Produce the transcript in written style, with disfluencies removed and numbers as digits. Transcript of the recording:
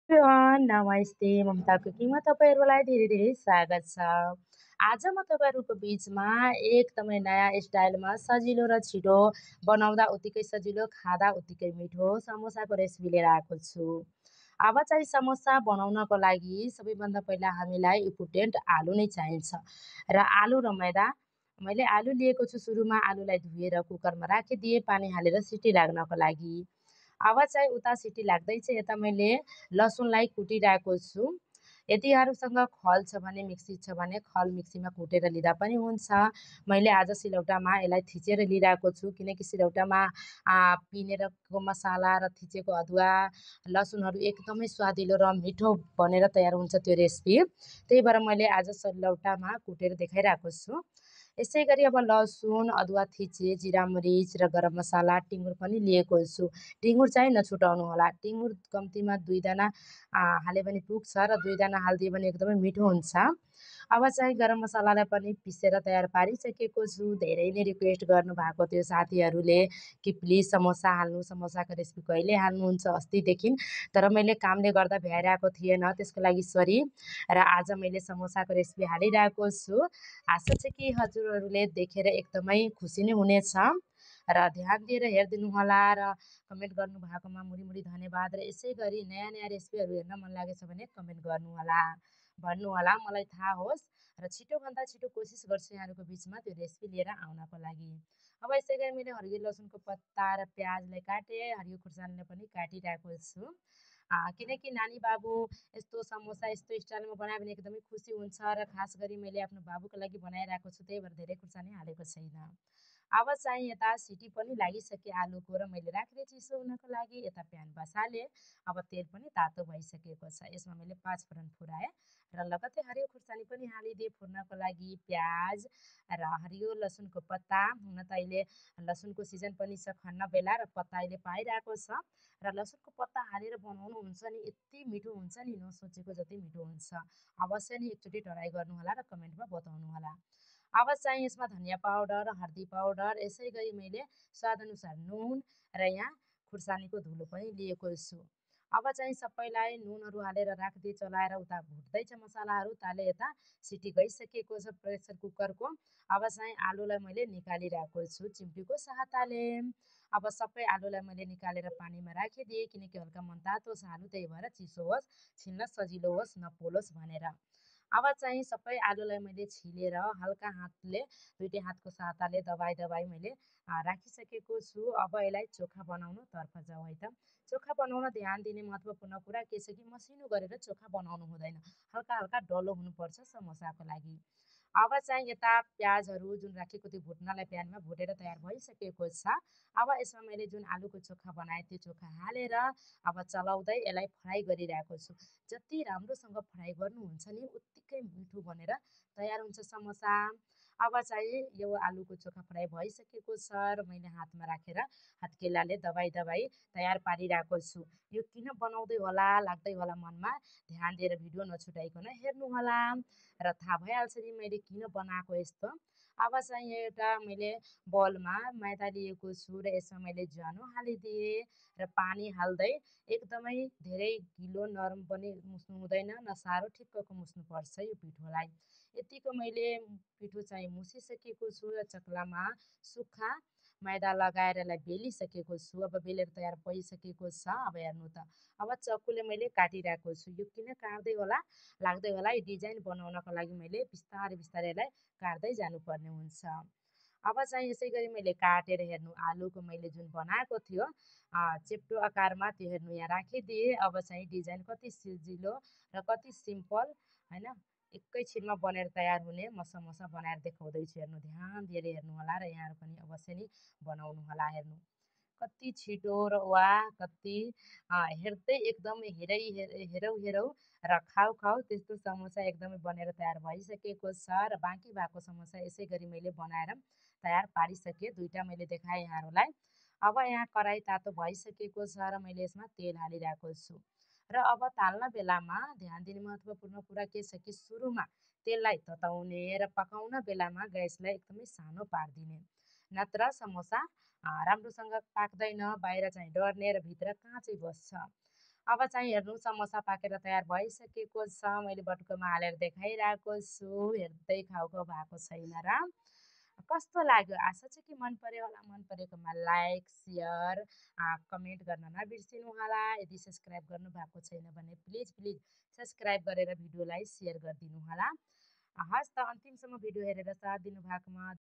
नमस्ते ममता कुकिङमा तपाईँहरूलाई धेरै स्वागत छ। आज म तपाईँहरूको बिचमा एकदमै नयाँ स्टाइलमा सजिलो र छिटो बनाउँदा उत्तिकै सजिलो, खाँदा उत्तिकै मिठो समोसाको रेसिपी लिएर आएको छु। अब चाहिँ समोसा बनाउनको लागि सबैभन्दा पहिला हामीलाई इम्पोर्टेन्ट आलु नै चाहिन्छ र आलु र मैदा। मैले आलु लिएको छु। सुरुमा आलुलाई धोएर कुकरमा राखिदिएँ पानी हालेर सिटी लाग्नको लागि। अब चाहिँ उता सिटी लाग्दै चाहिँ यता मैले लसुनलाई कुटिरहेको छु। यतिहरूसँग खल छ भने मिक्सी छ भने खल मिक्सीमा कुटेर लिँदा पनि हुन्छ। मैले आज सिलौटामा यसलाई थिचेर लिइरहेको छु किनकि सिलौटामा पिनेरको मसाला र थिचेको अदुवा, लसुनहरू एकदमै स्वादिलो र मिठो बनेर तयार हुन्छ त्यो रेसिपी। त्यही भएर मैले आज सिलौटामा कुटेर देखाइरहेको छु। यसै गरी अब लसुन, अदुवा थिचे, जिरा मरिच र गरम मसाला, टिमुर पनि लिएको छु। टिमुर चाहिँ नछुटाउनु होला। टिमुर कम्तीमा 2 दाना हाल्यो भने पुग्छ र 2 दाना हालिदियो भने एकदमै मिठो हुन्छ। अब चाहिँ गरम मसालालाई पनि पिसेर तयार पारिसकेको छु। धेरै नै रिक्वेस्ट गर्नुभएको थियो साथीहरूले कि प्लिज समोसा हाल्नु, समोसाको रेसिपी कहिले हाल्नुहुन्छ अस्तिदेखि। तर मैले कामले गर्दा भ्याइरहेको थिएन, त्यसको लागि सरी। र आज मैले समोसाको रेसिपी हालिरहेको छु। आशा छ कि हजुरहरूले देखेर एकदमै खुसी नै हुनेछ र ध्यान दिएर हेरिदिनु होला र कमेन्ट गर्नुभएकोमा मुरी धन्यवाद। र यसै गरी नयाँ रेसिपीहरू हेर्न मन लागेछ भने कमेन्ट गर्नुहोला, भन्नुहोला, मलाई थाहा होस् र छिटोभन्दा छिटो कोसिस गर्छु यहाँहरूको बिचमा त्यो रेसिपी लिएर आउनको लागि। अब यसै गरी मैले हरियो लसुनको पत्ता र प्याजलाई काटेँ, हरियो खुर्सानीलाई पनि काटिरहेको छु। किनकि नानी बाबु यस्तो समोसा यस्तो स्टाइलमा बनायो भने एकदमै खुसी हुन्छ र खास गरी मैले आफ्नो बाबुको लागि बनाइरहेको छु, त्यही भएर धेरै खुर्सानी हालेको छैन। अब चाहिँ यता सिटी पनि लागिसके आलुको र मैले राखिदिएँ चिसो हुनको लागि। यता प्यान बसालेँ। अब तेल पनि तातो भइसकेको छ। यसमा मैले 5 फोरन फुराएँ र लगत्तै हरियो खुर्सानी पनि हालिदिएँ फुर्नको लागि। प्याज र हरियो लसुनको पत्ता, हुन त अहिले लसुनको सिजन पनि छ, खन्न बेला र पत्ता अहिले पाइरहेको छ र लसुनको पत्ता हालेर बनाउनुहुन्छ नि यति मिठो हुन्छ नि नसोचेको जति मिठो हुन्छ। अवश्य नि एकचोटि ट्राई गर्नुहोला र कमेन्टमा बताउनुहोला। अब चाहिँ यसमा धनिया पाउडर, हर्दी पाउडर, यसै गरी मैले स्वादअनुसार नुन र यहाँ खुर्सानीको धुलो पनि लिएको छु। अब चाहिँ सबैलाई नुनहरू हालेर राखिदिएँ चलाएर। उता भुट्दैछ मसालाहरू, ताले यता सिटी गइसकेको छ प्रेसर कुकरको। अब चाहिँ आलुलाई मैले निकालिरहेको छु चिम्टीको सहायताले। अब सबै आलुलाई मैले निकालेर पानीमा राखिदिएँ किनकि हल्का मनतातो छ आलु, त्यही भएर चिसो होस्, छिल्न सजिलो होस्, नपोलोस् भनेर। अब चाहिँ सबै आलुलाई मैले छिलेर हल्का हातले, दुईटै हातको सहायताले दबाई मैले राखिसकेको छु। अब यसलाई चोखा बनाउनु तर्फ जाउँ है त। चोखा बनाउन ध्यान दिने महत्त्वपूर्ण कुरा के छ कि मसिनो गरेर चोखा बनाउनु हुँदैन। हल्का डल्लो हुनुपर्छ समोसाको लागि। अब चाहिँ यता प्याजहरू जुन राखेको त्यो भुट्नलाई प्यानमा भुटेर तयार भइसकेको छ। अब यसमा मैले जुन आलुको चोखा बनाएँ त्यो चोखा हालेर अब चलाउँदै यसलाई फ्राई गरिरहेको छु। जति राम्रोसँग फ्राई गर्नुहुन्छ नि उत्तिकै मिठो बनेर तयार हुन्छ समोसा। अब चाहिँ यो आलुको चोखा फ्राई भइसकेको छ र मैले हातमा राखेर हत्केलाले दबाई तयार पारिरहेको छु। यो किन बनाउँदै होला लाग्दै होला मनमा, ध्यान दिएर भिडियो नछुटाइकन हेर्नुहोला र थाहा भइहाल्छ नि मैले किन बनाएको यस्तो। अब चाहिँ एउटा मैले बलमा मैदा लिएको छु र यसमा मैले ज्वानो हालिदिएँ र पानी हाल्दै एकदमै धेरै गिलो नरम पनि मुस्नु हुँदैन, न साह्रो ठिक्कको मुस्नुपर्छ यो पिठोलाई। यतिको मैले पिठो चाहिँ मुसिसकेको छु र चक्लामा सुक्खा मैदा लगाएर यसलाई बेलिसकेको छु। अब बेलेर तयार भइसकेको छ। अब हेर्नु त, अब चक्कुले मैले काटिरहेको छु। यो किन काट्दै होला लाग्दै होला, यो डिजाइन बनाउनको लागि मैले बिस्तारै यसलाई काट्दै जानुपर्ने हुन्छ। अब चाहिँ यसै गरी मैले काटेर हेर्नु आलुको मैले जुन बनाएको थियो चेप्टो आकारमा त्यो हेर्नु यहाँ राखिदिएँ। अब चाहिँ डिजाइन कति सजिलो र कति सिम्पल होइन, एकैछिनमा बनेर तयार हुने म समोसा बनाएर देखाउँदैछु। हेर्नु ध्यान दिएर हेर्नु होला र यहाँहरू पनि अवश्य नै बनाउनु होला। हेर्नु कति छिटो र वाह कति हेर्दै एकदम हेरौँ र खाऊ त्यस्तो समोसा एकदमै बनेर तयार भइसकेको छ र बाँकी भएको समोसा यसै गरी मैले बनाएर तयार पारिसकेँ। दुईटा मैले देखाएँ यहाँहरूलाई। अब यहाँ कराही तातो भइसकेको छ र मैले यसमा तेल हालिरहेको छु र अब ताल्न बेलामा ध्यान दिने महत्त्वपूर्ण कुरा के छ कि सुरुमा तेललाई तताउने र पकाउन बेलामा ग्यासलाई एकदमै सानो पारिदिने, नत्र समोसा राम्रोसँग पाक्दैन, बाहिर चाहिँ डढ्ने र भित्र काँचै बस्छ। अब चाहिँ हेर्नु समोसा पाकेर तयार भइसकेको छ। मैले बटुकोमा हालेर देखाइरहेको छु। हेर्दै खाउ-खाउ भएको छैन र? कस्तो लाग्यो? आशा छ कि मन पर्यो होला। मन परेकोमा लाइक, सेयर, कमेन्ट गर्न नबिर्सिनु होला। यदि सब्सक्राइब गर्नुभएको छैन भने प्लिज सब्सक्राइब गरेर भिडियोलाई सेयर गरिदिनु होला। हस् त अन्तिमसम्म भिडियो हेरेर साथ दिनुभएकोमा